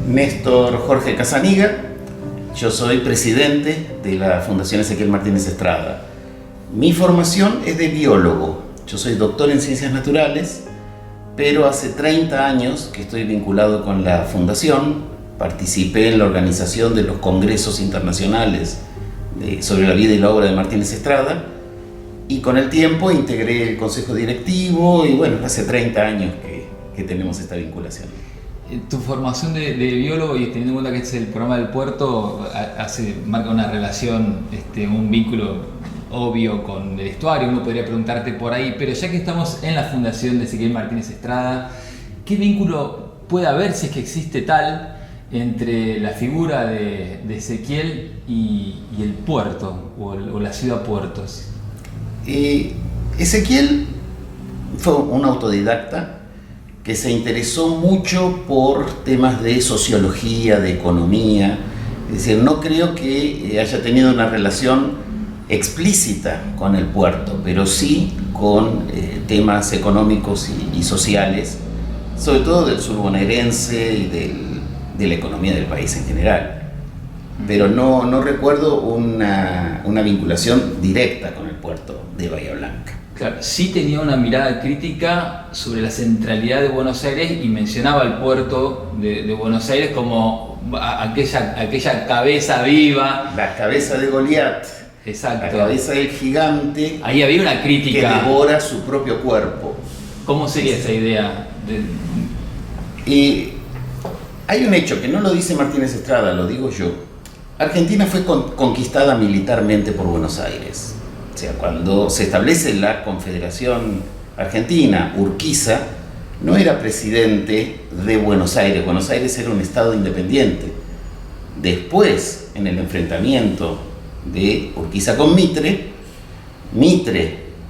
Néstor Jorge Casaniga, yo soy presidente de la Fundación Ezequiel Martínez Estrada. Mi formación es de biólogo, yo soy doctor en Ciencias Naturales, pero hace 30 años que estoy vinculado con la Fundación. Participé en la organización de los congresos internacionales sobre la vida y la obra de Martínez Estrada, y con el tiempo integré el consejo directivo y bueno, hace 30 años que tenemos esta vinculación. Tu formación de biólogo, y teniendo en cuenta que este es el programa del puerto, marca una relación, un vínculo obvio con el estuario. Uno podría preguntarte por ahí, pero ya que estamos en la Fundación de Ezequiel Martínez Estrada, ¿qué vínculo puede haber, si es que existe tal, entre la figura de Ezequiel y el puerto o la ciudad puertos? Ezequiel fue un autodidacta que se interesó mucho por temas de sociología, de economía. Es decir, no creo que haya tenido una relación explícita con el puerto, pero sí con temas económicos y sociales, sobre todo del sur bonaerense y de la economía del país en general. Pero no recuerdo una vinculación directa con el puerto de Bahía Blanca. Claro, sí tenía una mirada crítica sobre la centralidad de Buenos Aires y mencionaba el puerto de Buenos Aires como aquella cabeza viva. La cabeza de Goliat. Exacto. La cabeza del gigante. Ahí había una crítica. Que devora su propio cuerpo. ¿Cómo sería esa idea? Hay un hecho que no lo dice Martínez Estrada, lo digo yo. Argentina fue conquistada militarmente por Buenos Aires. O sea, cuando se establece la Confederación Argentina, Urquiza no era presidente de Buenos Aires. Buenos Aires era un estado independiente. Después, en el enfrentamiento de Urquiza con Mitre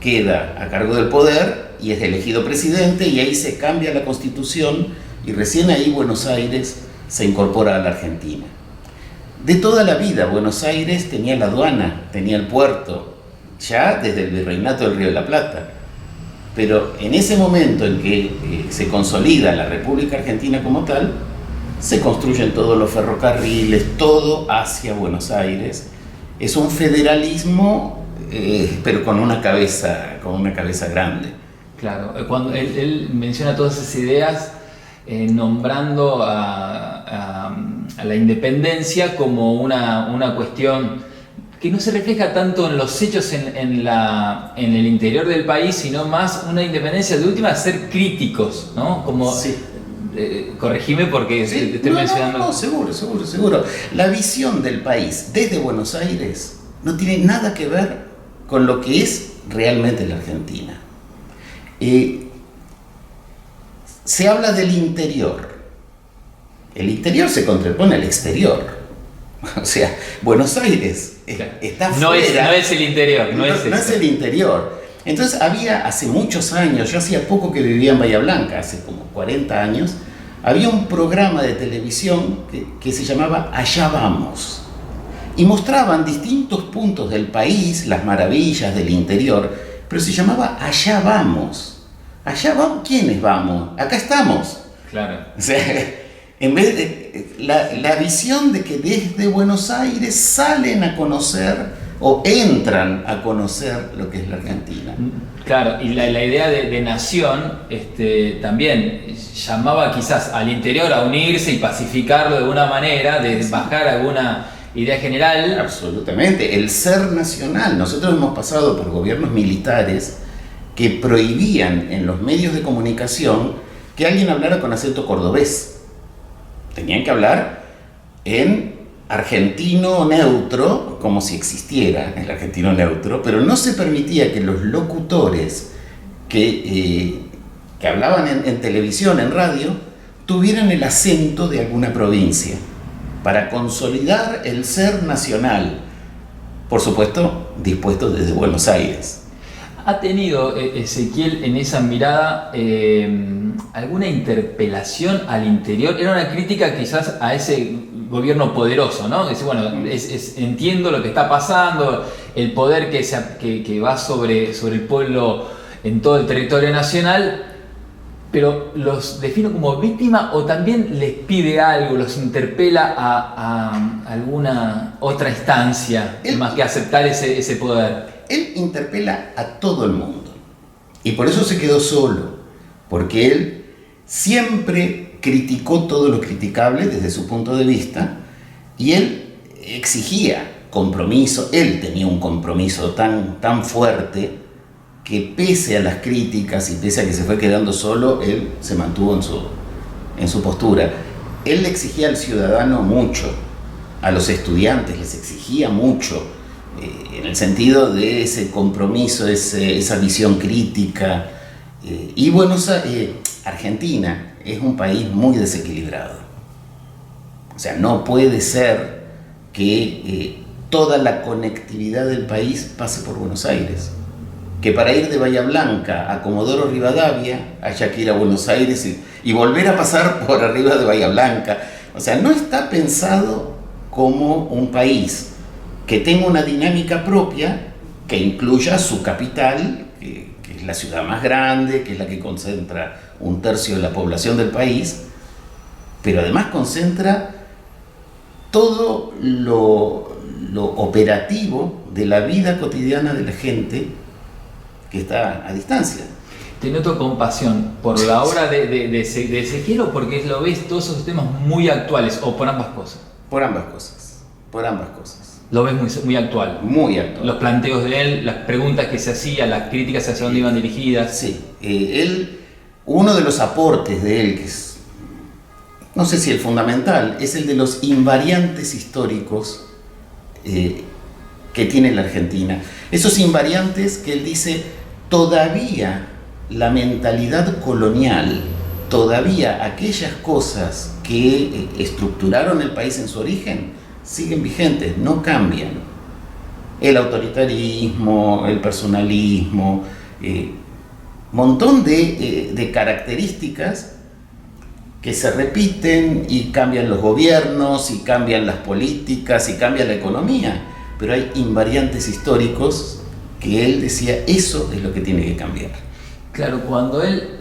queda a cargo del poder y es elegido presidente, y ahí se cambia la Constitución y recién ahí Buenos Aires se incorpora a la Argentina. De toda la vida Buenos Aires tenía la aduana, tenía el puerto, ya desde el virreinato del Río de la Plata. Pero en ese momento en que se consolida la República Argentina como tal, se construyen todos los ferrocarriles, todo hacia Buenos Aires. Es un federalismo, pero con una cabeza grande. Claro, cuando él menciona todas esas ideas, nombrando a la independencia como una cuestión que no se refleja tanto en los hechos en el interior del país, sino más una independencia de última, ser críticos, ¿no? Como, sí. Corregime porque sí. te estoy mencionando. No, seguro. La visión del país desde Buenos Aires no tiene nada que ver con lo que es realmente la Argentina. Se habla del interior. El interior se contrapone al exterior. O sea, Buenos Aires está fuera. No es el interior. No es el interior. Entonces había, hace muchos años, yo hacía poco que vivía en Bahía Blanca, hace como 40 años, había un programa de televisión que se llamaba Allá Vamos. Y mostraban distintos puntos del país, las maravillas del interior, pero se llamaba Allá Vamos. Allá vamos, ¿quiénes vamos? Acá estamos. Claro. O sea, en vez de la visión de que desde Buenos Aires salen a conocer o entran a conocer lo que es la Argentina. Claro, y la idea de nación también llamaba quizás al interior a unirse y pacificarlo de alguna manera, de bajar alguna idea general. Absolutamente, el ser nacional. Nosotros hemos pasado por gobiernos militares que prohibían en los medios de comunicación que alguien hablara con acento cordobés. Tenían que hablar en argentino neutro, como si existiera el argentino neutro, pero no se permitía que los locutores que hablaban en televisión, en radio, tuvieran el acento de alguna provincia, para consolidar el ser nacional, por supuesto, dispuesto desde Buenos Aires. ¿Ha tenido Ezequiel en esa mirada alguna interpelación al interior? Era una crítica quizás a ese gobierno poderoso, ¿no? Dice, bueno, entiendo lo que está pasando, el poder que va sobre el pueblo en todo el territorio nacional, pero ¿los defino como víctima o también les pide algo, los interpela a alguna otra instancia más que aceptar ese poder? Él interpela a todo el mundo y por eso se quedó solo, porque él siempre criticó todo lo criticable desde su punto de vista y él exigía compromiso. Él tenía un compromiso tan fuerte que pese a las críticas y pese a que se fue quedando solo, él se mantuvo en su postura. Él le exigía al ciudadano mucho, a los estudiantes les exigía mucho, en el sentido de ese compromiso, esa visión crítica. Y bueno, Argentina es un país muy desequilibrado. O sea, no puede ser que toda la conectividad del país pase por Buenos Aires. Que para ir de Bahía Blanca a Comodoro Rivadavia haya que ir a Buenos Aires y volver a pasar por arriba de Bahía Blanca. O sea, no está pensado como un país que tenga una dinámica propia, que incluya su capital, que es la ciudad más grande, que es la que concentra 1/3 de la población del país, pero además concentra todo lo operativo de la vida cotidiana de la gente que está a distancia. Te noto compasión por la obra de Ezequiel o porque lo ves todos esos temas muy actuales o por ambas cosas. Por ambas cosas, por ambas cosas. Lo ves muy actual. Muy actual. Los planteos de él, las preguntas que se hacían, las críticas hacia dónde iban dirigidas. Sí, uno de los aportes de él, que es, no sé si el fundamental, es el de los invariantes históricos que tiene la Argentina. Esos invariantes que él dice, todavía la mentalidad colonial, todavía aquellas cosas que estructuraron el país en su origen, siguen vigentes, no cambian. El autoritarismo, el personalismo, montón de características que se repiten y cambian los gobiernos, y cambian las políticas, y cambia la economía, pero hay invariantes históricos que él decía, eso es lo que tiene que cambiar. Claro, cuando él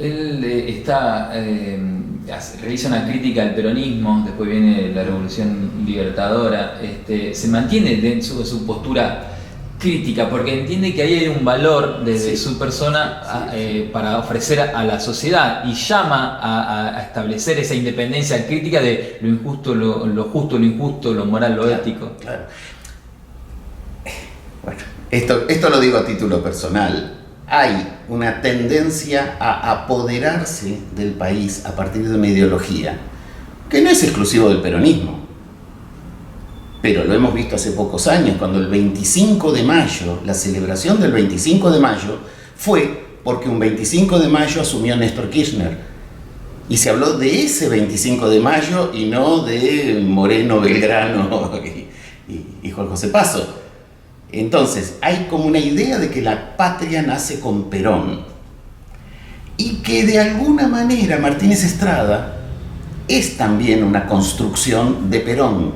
realiza una crítica al peronismo, después viene la Revolución Libertadora, se mantiene dentro de su postura crítica, porque entiende que ahí hay un valor desde su persona para ofrecer a la sociedad y llama a establecer esa independencia crítica de lo injusto, lo justo, lo injusto, lo moral, lo ético. Claro. Bueno, esto lo digo a título personal. Hay una tendencia a apoderarse del país a partir de una ideología que no es exclusivo del peronismo, pero lo hemos visto hace pocos años, cuando el 25 de mayo, la celebración del 25 de mayo fue porque un 25 de mayo asumió Néstor Kirchner y se habló de ese 25 de mayo y no de Moreno, Belgrano y Juan José Paso. Entonces, hay como una idea de que la patria nace con Perón y que de alguna manera Martínez Estrada es también una construcción de Perón,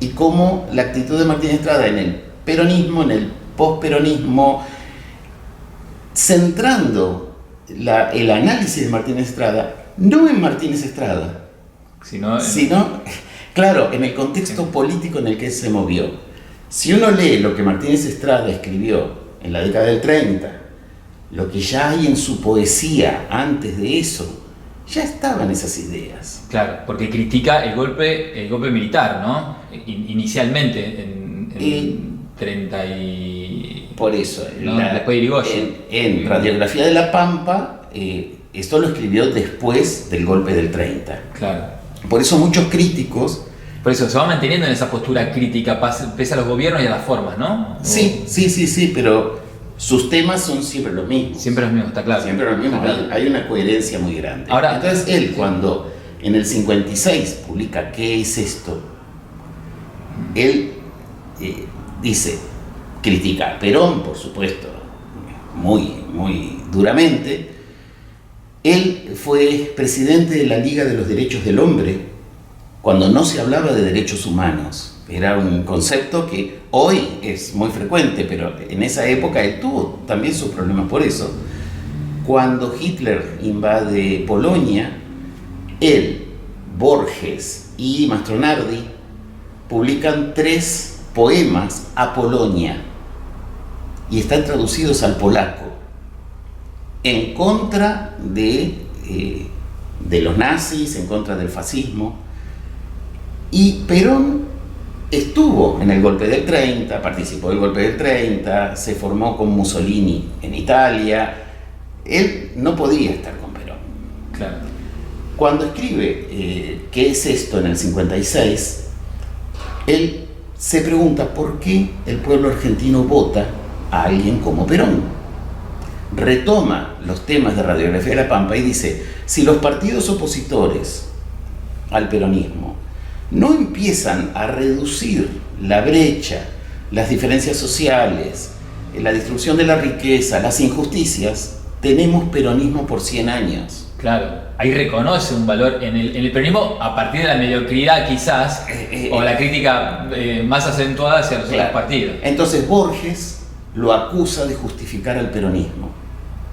y como la actitud de Martínez Estrada en el peronismo, en el posperonismo, centrando el análisis de Martínez Estrada no en Martínez Estrada, sino claro, en el contexto político en el que se movió. Si uno lee lo que Martínez Estrada escribió en la década del 30, lo que ya hay en su poesía antes de eso, ya estaban esas ideas. Claro, porque critica el golpe militar, ¿no? Inicialmente, en 30 y... Por eso, ¿no? Después de Irigoyen. En Radiografía de la Pampa, esto lo escribió después del golpe del 30. Claro. Por eso muchos críticos... Por eso se va manteniendo en esa postura crítica, pese a los gobiernos y a las formas, ¿no? Sí, pero sus temas son siempre los mismos. Siempre los mismos, está claro. Siempre los mismos, claro. Hay una coherencia muy grande. Ahora, entonces él, cuando en el 56 publica ¿Qué es esto?, él dice, critica a Perón, por supuesto, muy duramente. Él fue presidente de la Liga de los Derechos del Hombre, cuando no se hablaba de derechos humanos. Era un concepto que hoy es muy frecuente, pero en esa época él tuvo también sus problemas por eso. Cuando Hitler invade Polonia, él, Borges y Mastronardi publican 3 poemas a Polonia y están traducidos al polaco en contra de los nazis, en contra del fascismo. Y Perón estuvo en el golpe del 30, participó del golpe del 30, se formó con Mussolini en Italia. Él no podía estar con Perón. Claro. Cuando escribe ¿qué es esto? En el 56, él se pregunta por qué el pueblo argentino vota a alguien como Perón. Retoma los temas de Radiografía de la Pampa y dice: si los partidos opositores al peronismo no empiezan a reducir la brecha, las diferencias sociales, la distribución de la riqueza, las injusticias, tenemos peronismo por 100 años. Claro, ahí reconoce un valor en el peronismo a partir de la mediocridad quizás, o la crítica más acentuada hacia los otros partidos. Entonces Borges lo acusa de justificar al peronismo.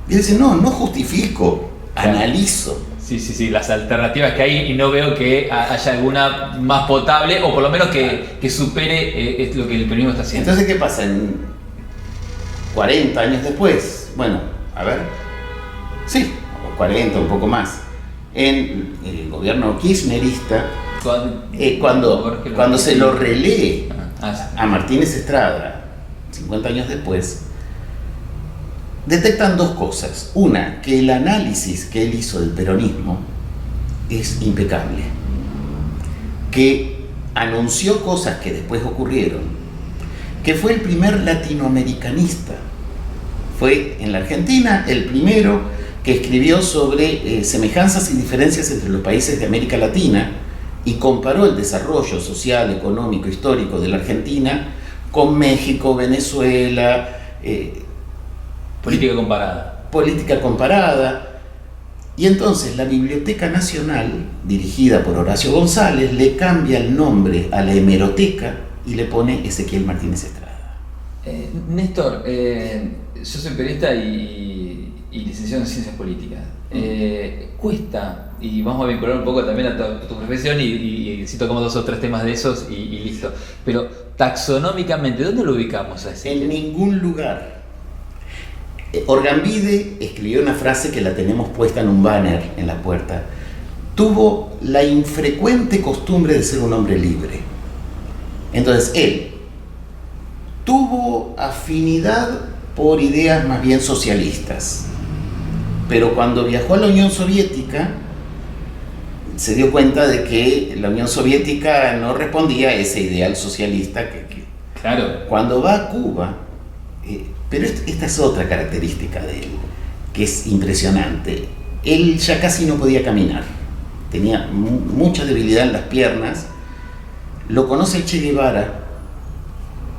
Y él dice: no justifico, analizo. Sí, las alternativas que hay, y no veo que haya alguna más potable, o por lo menos que supere lo que el peronismo está haciendo. Entonces, ¿qué pasa? En 40 años después, bueno, a ver, sí, 40, un poco más, en el gobierno kirchnerista, cuando se lo relee a Martínez Estrada, 50 años después, detectan 2 cosas. Una, que el análisis que él hizo del peronismo es impecable, que anunció cosas que después ocurrieron, que fue el primer latinoamericanista. Fue en la Argentina el primero que escribió sobre semejanzas y diferencias entre los países de América Latina y comparó el desarrollo social, económico, histórico de la Argentina con México, Venezuela. Política comparada. Política comparada. Y entonces la Biblioteca Nacional, dirigida por Horacio González, le cambia el nombre a la hemeroteca y le pone Ezequiel Martínez Estrada. Néstor, yo soy periodista y licenciado en Ciencias Políticas. Cuesta, y vamos a vincular un poco también a tu profesión, y si tocamos 2 o 3 temas de esos y listo. Pero taxonómicamente, ¿dónde lo ubicamos a Ezequiel? En ningún lugar. Orgambide escribió una frase que la tenemos puesta en un banner en la puerta: tuvo la infrecuente costumbre de ser un hombre libre. Entonces él tuvo afinidad por ideas más bien socialistas, pero cuando viajó a la Unión Soviética se dio cuenta de que la Unión Soviética no respondía a ese ideal socialista Claro. Cuando va a Cuba, pero esta es otra característica de él, que es impresionante. Él ya casi no podía caminar, tenía mucha debilidad en las piernas. Lo conoce el Che Guevara,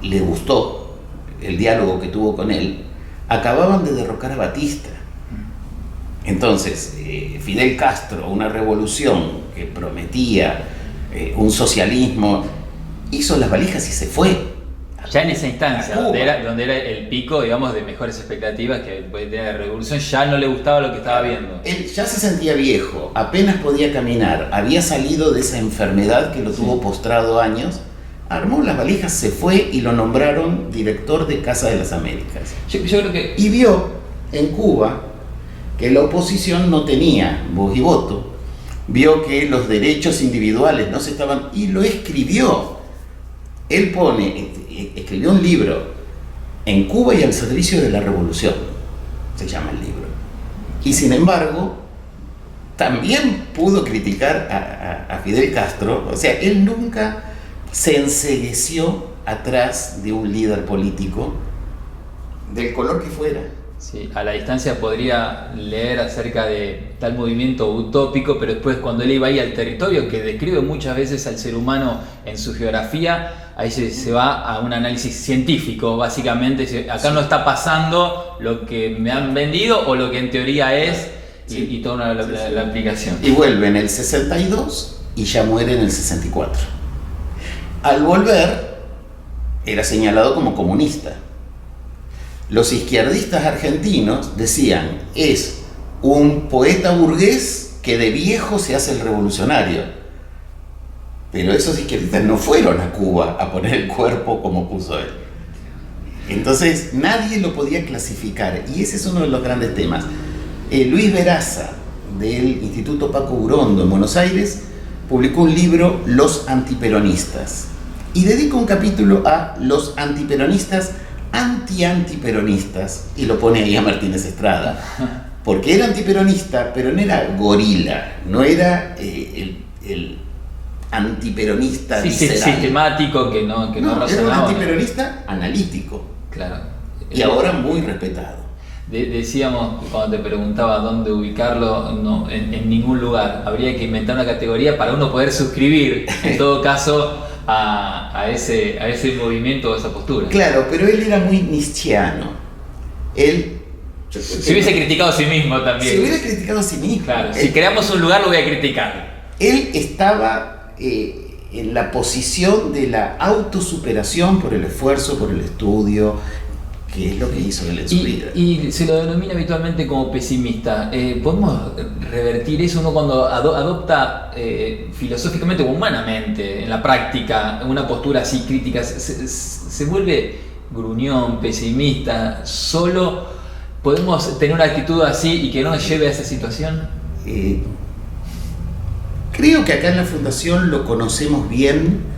le gustó el diálogo que tuvo con él. Acababan de derrocar a Batista. Entonces, Fidel Castro, una revolución que prometía un socialismo, hizo las valijas y se fue. Ya en esa instancia, donde era el pico, digamos, de mejores expectativas que puede tener la revolución, ya no le gustaba lo que estaba viendo. Él ya se sentía viejo, apenas podía caminar, había salido de esa enfermedad que lo tuvo postrado años, armó las valijas, se fue y lo nombraron director de Casa de las Américas. Yo creo que... Y vio en Cuba que la oposición no tenía voz y voto, vio que los derechos individuales no se estaban... y lo escribió. Él escribió un libro, En Cuba y al servicio de la revolución, se llama el libro. Y sin embargo, también pudo criticar a Fidel Castro. O sea, él nunca se encegueció atrás de un líder político, del color que fuera. Sí, a la distancia podría leer acerca de tal movimiento utópico, pero después cuando él iba ahí al territorio, que describe muchas veces al ser humano en su geografía, ahí se va a un análisis científico, básicamente. Acá no está pasando lo que me han vendido o lo que en teoría es, y toda la aplicación. Y vuelve en el 62 y ya muere en el 64. Al volver, era señalado como comunista. Los izquierdistas argentinos decían: es un poeta burgués que de viejo se hace el revolucionario. Pero esos izquierdistas no fueron a Cuba a poner el cuerpo como puso él. Entonces nadie lo podía clasificar, y ese es uno de los grandes temas. Luis Veraza, del Instituto Paco Urondo en Buenos Aires, publicó un libro, Los Antiperonistas, y dedica un capítulo a los antiperonistas, antiperonistas, y lo pone ahí a Martínez Estrada, porque era antiperonista, pero no era gorila, no era el antiperonista visceral. Sistemático, que no razonaba. Era un antiperonista analítico. Claro. Y ahora muy respetado. Decíamos, cuando te preguntaba dónde ubicarlo, no, en ningún lugar. Habría que inventar una categoría para uno poder suscribir, en todo caso, a ese movimiento o a esa postura. Claro, pero él era muy nietzscheano. Se hubiese criticado a sí mismo también. Se hubiera criticado a sí mismo. Claro, si creamos un lugar lo voy a criticar. Él estaba en la posición de la autosuperación por el esfuerzo, por el estudio, que es lo que hizo él en su vida. Y se lo denomina habitualmente como pesimista. ¿Podemos revertir eso? Uno cuando adopta filosóficamente o humanamente en la práctica una postura así crítica, se vuelve gruñón, pesimista. ¿Solo podemos tener una actitud así y que no nos lleve a esa situación? Creo que acá en la Fundación lo conocemos bien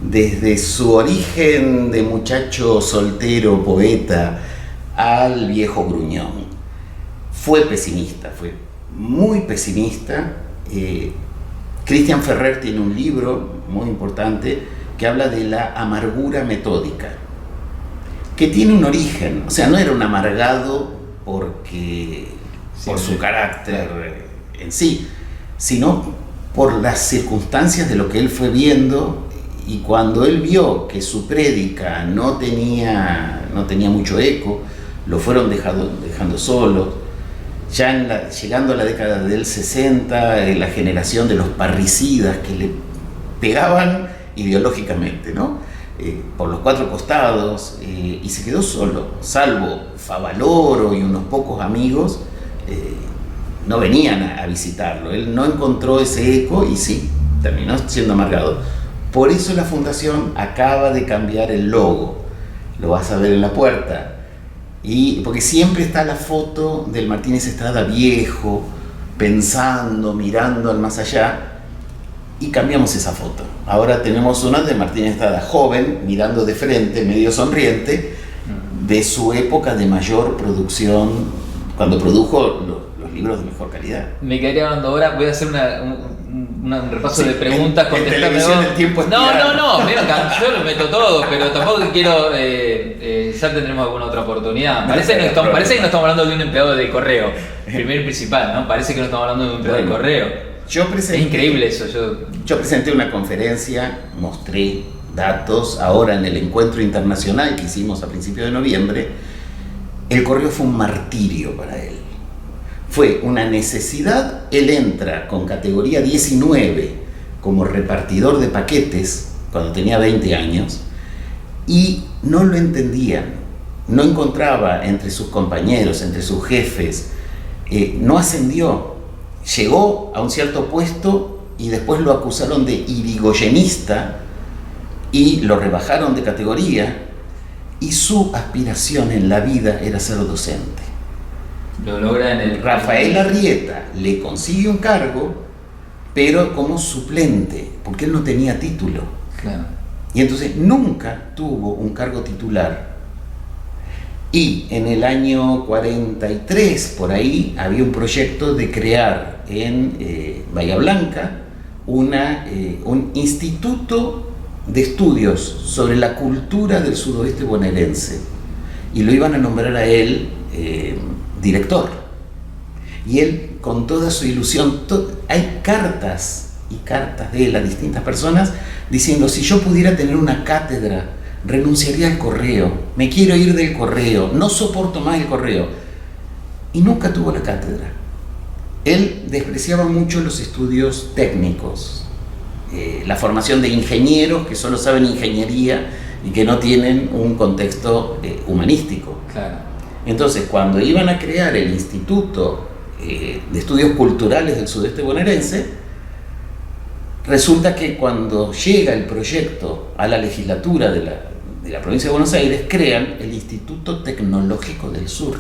desde su origen de muchacho soltero, poeta, al viejo gruñón. Fue pesimista, fue muy pesimista. Cristian Ferrer tiene un libro muy importante que habla de la amargura metódica, que tiene un origen, o sea, no era un amargado por su carácter en sí, sino por las circunstancias de lo que él fue viendo. Y cuando él vio que su prédica no tenía mucho eco, lo fueron dejando solo. Ya llegando a la década del 60, la generación de los parricidas que le pegaban ideológicamente, ¿no? Por los cuatro costados, y se quedó solo, salvo Favaloro y unos pocos amigos, no venían a visitarlo. Él no encontró ese eco y sí, terminó siendo amargado. Por eso la Fundación acaba de cambiar el logo, lo vas a ver en la puerta, y porque siempre está la foto del Martínez Estrada viejo, pensando, mirando al más allá, y cambiamos esa foto. Ahora tenemos una de Martínez Estrada joven, mirando de frente, medio sonriente, de su época de mayor producción, cuando produjo los libros de mejor calidad. Me quedaría hablando ahora, voy a hacer un repaso de preguntas, contestarme. El tiempo es no, yo lo meto todo, pero tampoco quiero, ya tendremos alguna otra oportunidad. Parece que no estamos hablando de un empleado de correo, primero y principal, ¿no? Parece que no estamos hablando de un empleado de correo. Es increíble eso. Yo presenté una conferencia, mostré datos, ahora en el encuentro internacional que hicimos a principios de noviembre. El correo fue un martirio para él. Fue una necesidad. Él entra con categoría 19 como repartidor de paquetes cuando tenía 20 años y no lo entendían, no encontraba entre sus compañeros, entre sus jefes, no ascendió, llegó a un cierto puesto y después lo acusaron de irigoyenista y lo rebajaron de categoría, y su aspiración en la vida era ser docente. Lo logra en el... Rafael Arrieta le consigue un cargo, pero como suplente, porque él no tenía título. Claro. Y entonces nunca tuvo un cargo titular. Y en el año 43, por ahí, había un proyecto de crear en Bahía Blanca un instituto de estudios sobre la cultura del sudoeste bonaerense. Y lo iban a nombrar a él director. Y él, con toda su ilusión, hay cartas y cartas de él a distintas personas diciendo: si yo pudiera tener una cátedra, renunciaría al correo, me quiero ir del correo, no soporto más el correo. Y nunca tuvo la cátedra. Él despreciaba mucho los estudios técnicos, la formación de ingenieros que solo saben ingeniería y que no tienen un contexto humanístico. Claro. Entonces, cuando iban a crear el instituto de Estudios Culturales del Sudeste Bonaerense, resulta que cuando llega el proyecto a la legislatura de la provincia de Buenos Aires, crean el Instituto Tecnológico del Sur.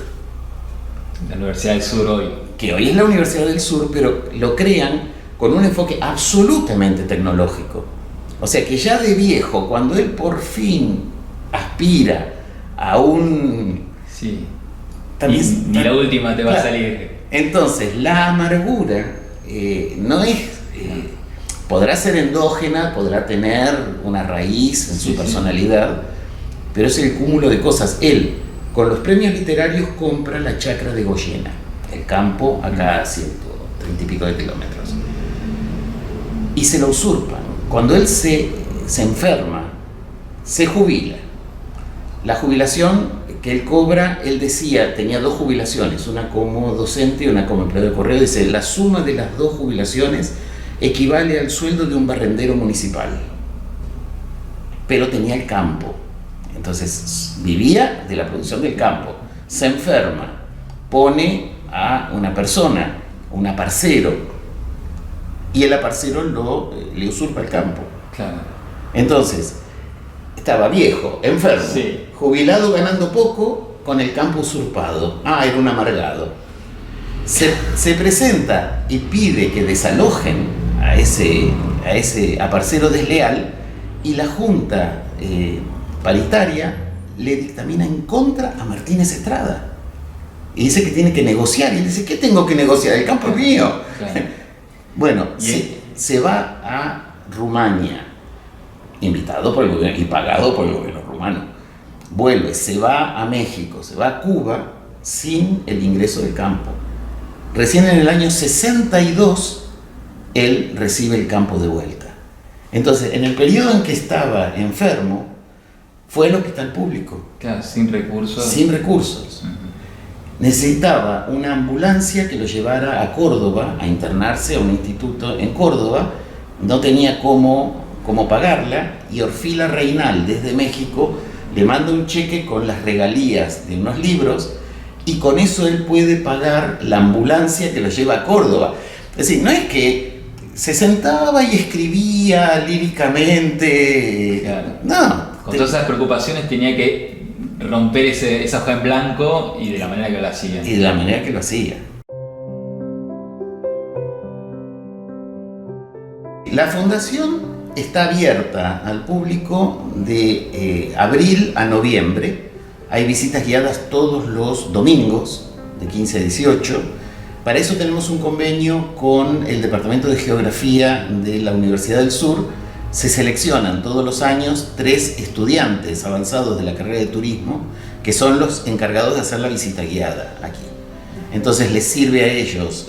La Universidad del Sur hoy. Que hoy es la Universidad del Sur, pero lo crean con un enfoque absolutamente tecnológico. O sea que ya de viejo, cuando él por fin aspira a un... Sí. Ni la última te va a salir. Entonces, la amargura no es... podrá ser endógena, podrá tener una raíz en su personalidad, pero es el cúmulo de cosas. Él, con los premios literarios, compra la chacra de Goyena, el campo acá a 130 y pico de kilómetros, y se lo usurpa. Cuando él se enferma, se jubila. La jubilación que él cobra, él decía, tenía 2 jubilaciones, una como docente y una como empleado de correo. Dice, la suma de las 2 jubilaciones equivale al sueldo de un barrendero municipal. Pero tenía el campo. Entonces vivía de la producción del campo. Se enferma, pone a una persona, un aparcero, y el aparcero le usurpa el campo. Claro. Entonces, estaba viejo, enfermo, jubilado ganando poco, con el campo usurpado. Era un amargado. Se presenta y pide que desalojen a ese aparcero desleal, y la Junta paritaria le dictamina en contra a Martínez Estrada. Y dice que tiene que negociar. Y él dice, ¿qué tengo que negociar? El campo es mío. Claro. Bueno, se va a Rumania, invitado por el gobierno y pagado por el gobierno rumano. Vuelve, se va a México, se va a Cuba sin el ingreso del campo. Recién en el año 62 él recibe el campo de vuelta. Entonces, en el periodo en que estaba enfermo, fue al hospital público. Claro, sin recursos. Sin recursos. Necesitaba una ambulancia que lo llevara a Córdoba, a internarse a un instituto en Córdoba. No tenía cómo pagarla, y Orfila Reinal, desde México, le manda un cheque con las regalías de unos libros, y con eso él puede pagar la ambulancia que lo lleva a Córdoba. Es decir, no es que se sentaba y escribía líricamente. Claro. No. Con todas esas preocupaciones tenía que romper esa hoja en blanco, y de la manera que lo hacía. Y de la manera que lo hacía. La fundación está abierta al público de abril a noviembre. Hay visitas guiadas todos los domingos, de 15 a 18. Para eso tenemos un convenio con el Departamento de Geografía de la Universidad del Sur. Se seleccionan todos los años 3 estudiantes avanzados de la carrera de turismo, que son los encargados de hacer la visita guiada aquí. Entonces les sirve a ellos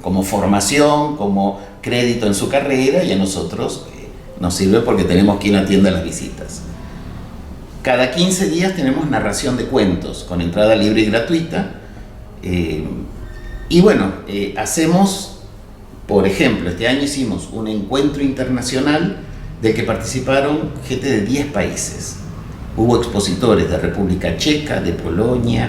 como formación, como crédito en su carrera, y a nosotros nos sirve porque tenemos quien atienda las visitas. Cada 15 días tenemos narración de cuentos con entrada libre y gratuita. Y bueno, hacemos, por ejemplo, este año hicimos un encuentro internacional del que participaron gente de 10 países. Hubo expositores de República Checa, de Polonia,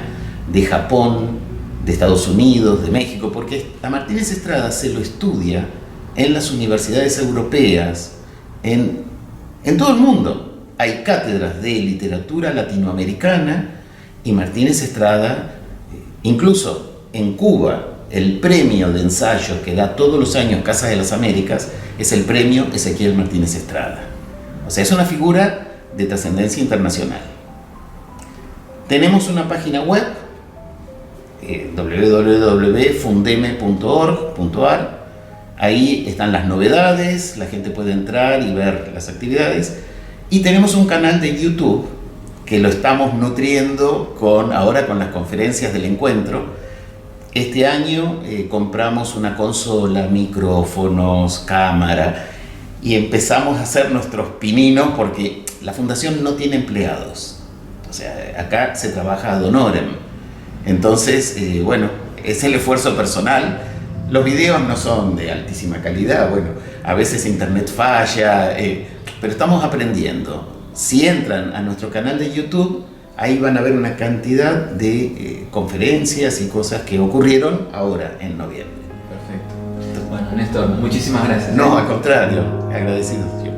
de Japón, de Estados Unidos, de México, porque a Martínez Estrada se lo estudia en las universidades europeas, en todo el mundo. Hay cátedras de literatura latinoamericana, y Martínez Estrada, incluso en Cuba, el premio de ensayos que da todos los años Casa de las Américas es el premio Ezequiel Martínez Estrada. O sea, es una figura de trascendencia internacional. Tenemos una página web, www.fundeme.org.ar. Ahí están las novedades, la gente puede entrar y ver las actividades. Y tenemos un canal de YouTube que lo estamos nutriendo ahora con las conferencias del encuentro. Este año compramos una consola, micrófonos, cámara, y empezamos a hacer nuestros pininos, porque la fundación no tiene empleados. O sea, acá se trabaja ad honorem. Entonces, bueno, es el esfuerzo personal. Los videos no son de altísima calidad, bueno, a veces internet falla, pero estamos aprendiendo. Si entran a nuestro canal de YouTube, ahí van a haber una cantidad de conferencias y cosas que ocurrieron ahora en noviembre. Perfecto. Bueno, Néstor, muchísimas gracias. No, al contrario, agradecido.